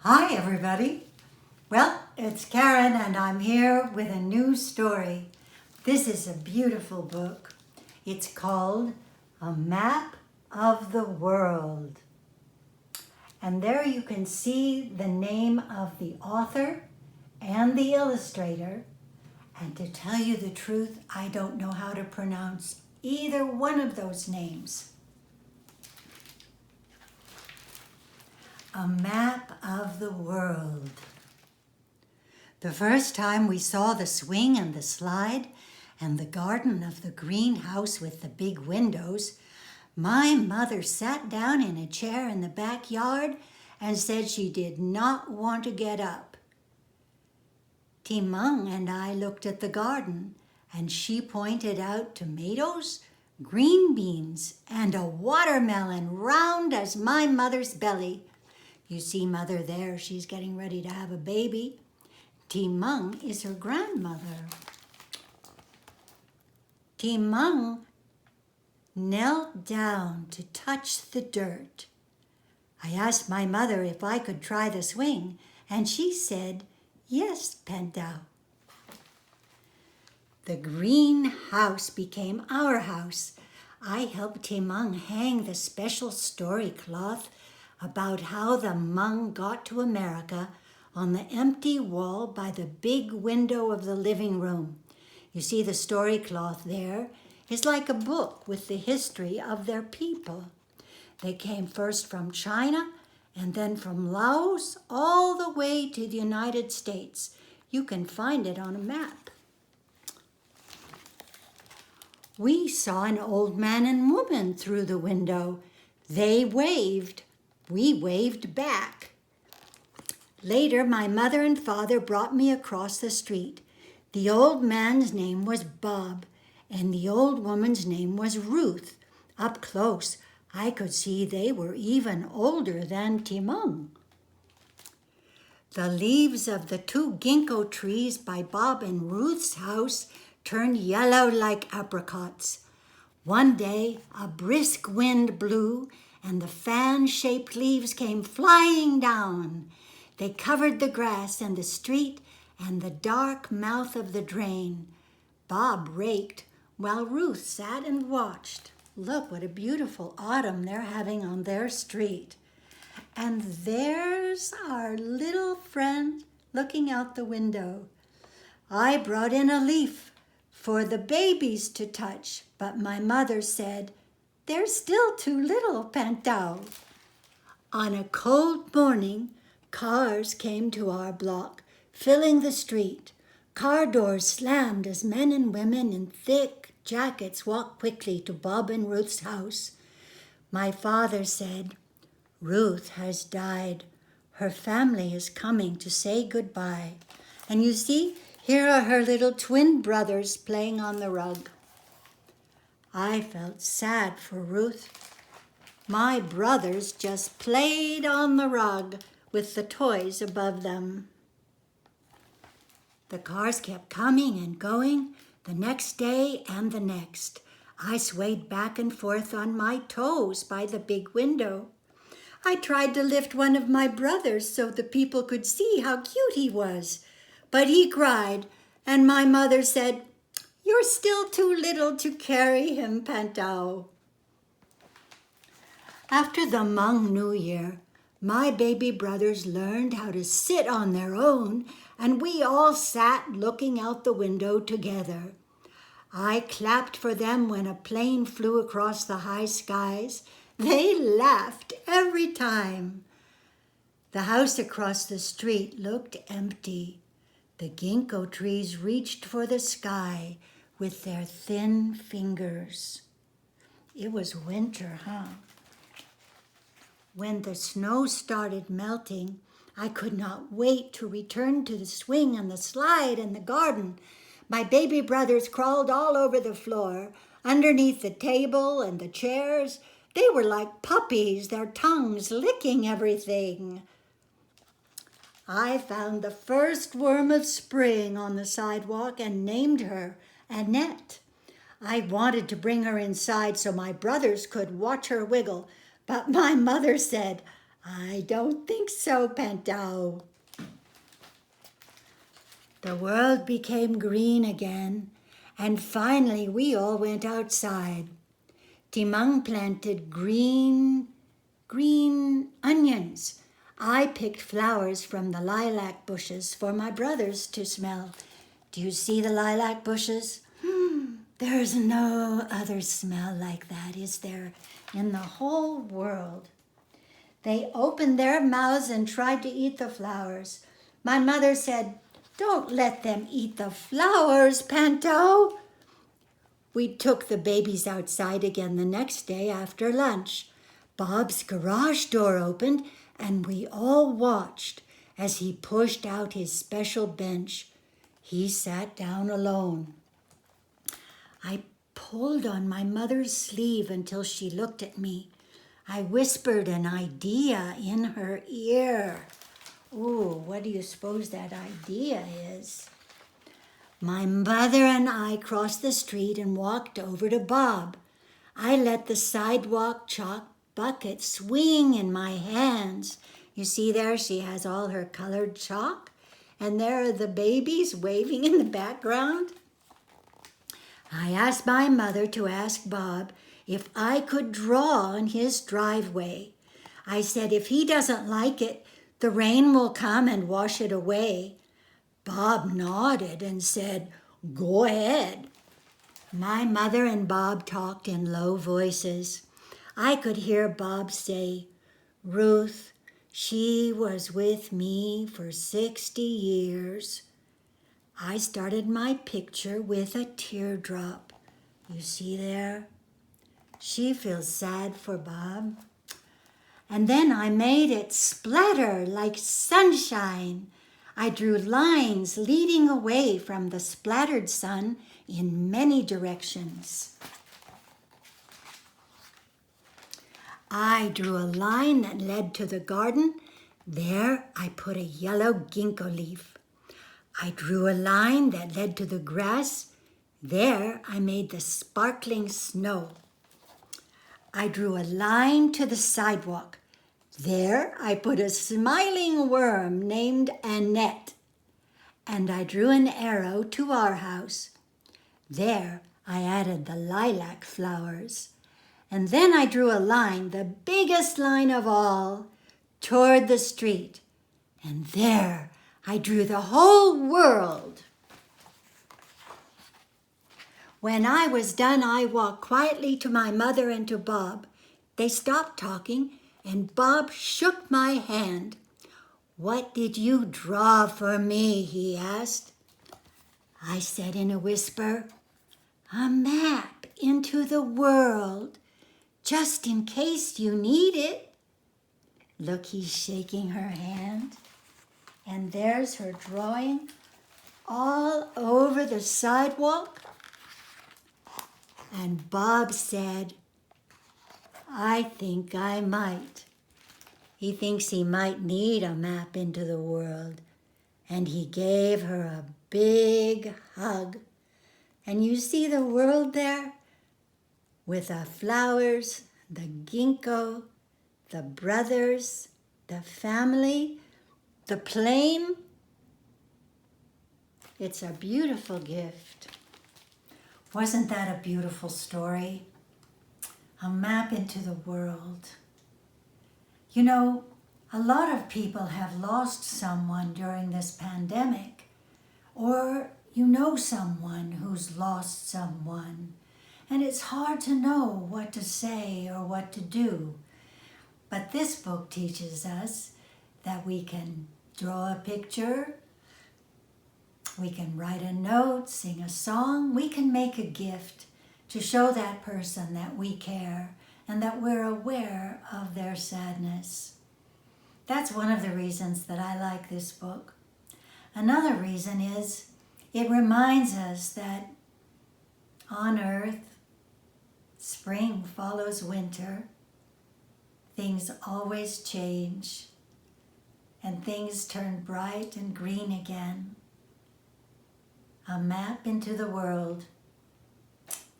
Hi, everybody. Well, it's Karen, and I'm here with a new story. This is a beautiful book. It's called A Map of the World. And there you can see the name of the author and the illustrator. And to tell you the truth, I don't know how to pronounce either one of those names. A Map of the World. The first time we saw the swing and the slide and the garden of the greenhouse with the big windows, my mother sat down in a chair in the backyard and said she did not want to get up. Timang and I looked at the garden, and she pointed out tomatoes, green beans, and a watermelon round as my mother's belly. You see Mother there, she's getting ready to have a baby. Timang is her grandmother. Timang knelt down to touch the dirt. I asked my mother if I could try the swing, and she said, "Yes, Pantao." The green house became our house. I helped Timang hang the special story cloth about how the Hmong got to America on the empty wall by the big window of the living room. You see the story cloth there is like a book with the history of their people. They came first from China and then from Laos all the way to the United States. You can find it on a map. We saw an old man and woman through the window. They waved. We waved back. Later, my mother and father brought me across the street. The old man's name was Bob, and the old woman's name was Ruth. Up close, I could see they were even older than Timang. The leaves of the two ginkgo trees by Bob and Ruth's house turned yellow like apricots. One day, a brisk wind blew, and the fan-shaped leaves came flying down. They covered the grass and the street and the dark mouth of the drain. Bob raked while Ruth sat and watched. Look what a beautiful autumn they're having on their street. And there's our little friend looking out the window. I brought in a leaf for the babies to touch, but my mother said, "They're still too little, Pantao." On a cold morning, cars came to our block, filling the street. Car doors slammed as men and women in thick jackets walked quickly to Bob and Ruth's house. My father said, "Ruth has died. Her family is coming to say goodbye." And you see, here are her little twin brothers playing on the rug. I felt sad for Ruth. My brothers just played on the rug with the toys above them. The cars kept coming and going the next day and the next. I swayed back and forth on my toes by the big window. I tried to lift one of my brothers so the people could see how cute he was, but he cried, and my mother said, "You're still too little to carry him, Pantao." After the Hmong New Year, my baby brothers learned how to sit on their own, and we all sat looking out the window together. I clapped for them when a plane flew across the high skies. They laughed every time. The house across the street looked empty. The ginkgo trees reached for the sky with their thin fingers. It was winter, huh? When the snow started melting, I could not wait to return to the swing and the slide and the garden. My baby brothers crawled all over the floor, underneath the table and the chairs. They were like puppies, their tongues licking everything. I found the first worm of spring on the sidewalk and named her Annette. I wanted to bring her inside so my brothers could watch her wiggle, but my mother said, I don't think so, Pantao. The world became green again, and finally we all went outside. Timang planted green onions. I picked flowers from the lilac bushes for my brothers to smell. Do you see the lilac bushes? There's no other smell like that, is there, in the whole world? They opened their mouths and tried to eat the flowers. My mother said, "Don't let them eat the flowers, Panto." We took the babies outside again the next day after lunch. Bob's garage door opened, and we all watched as he pushed out his special bench. He sat down alone. I pulled on my mother's sleeve until she looked at me. I whispered an idea in her ear. Ooh, what do you suppose that idea is? My mother and I crossed the street and walked over to Bob. I let the sidewalk chalk bucket swing in my hands. You see there, she has all her colored chalk, and there are the babies waving in the background. I asked my mother to ask Bob if I could draw on his driveway. I said if he doesn't like it, the rain will come and wash it away. Bob nodded and said, "Go ahead." My mother and Bob talked in low voices. I could hear Bob say, "Ruth, she was with me for 60 years. I started my picture with a teardrop. You see there? She feels sad for Bob. And then I made it splatter like sunshine. I drew lines leading away from the splattered sun in many directions. I drew a line that led to the garden. There I put a yellow ginkgo leaf. I drew a line that led to the grass. There I made the sparkling snow. I drew a line to the sidewalk. There I put a smiling worm named Annette. And I drew an arrow to our house. There I added the lilac flowers. And then I drew a line, the biggest line of all, toward the street. And there I drew the whole world. When I was done, I walked quietly to my mother and to Bob. They stopped talking, and Bob shook my hand. "What did you draw for me?" he asked. I said in a whisper, "A map into the world, just in case you need it." Look, he's shaking her hand. And there's her drawing all over the sidewalk. And Bob said, "I think I might." He thinks he might need a map into the world. And he gave her a big hug. And you see the world there with the flowers, the ginkgo, the brothers, the family, the plane. It's a beautiful gift. Wasn't that a beautiful story? A map into the world. You know, a lot of people have lost someone during this pandemic, or you know someone who's lost someone, and it's hard to know what to say or what to do. But this book teaches us that we can draw a picture, we can write a note, sing a song, we can make a gift to show that person that we care and that we're aware of their sadness. That's one of the reasons that I like this book. Another reason is it reminds us that on Earth, spring follows winter, things always change, and things turn bright and green again. A map into the world.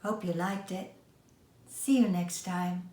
Hope you liked it. See you next time.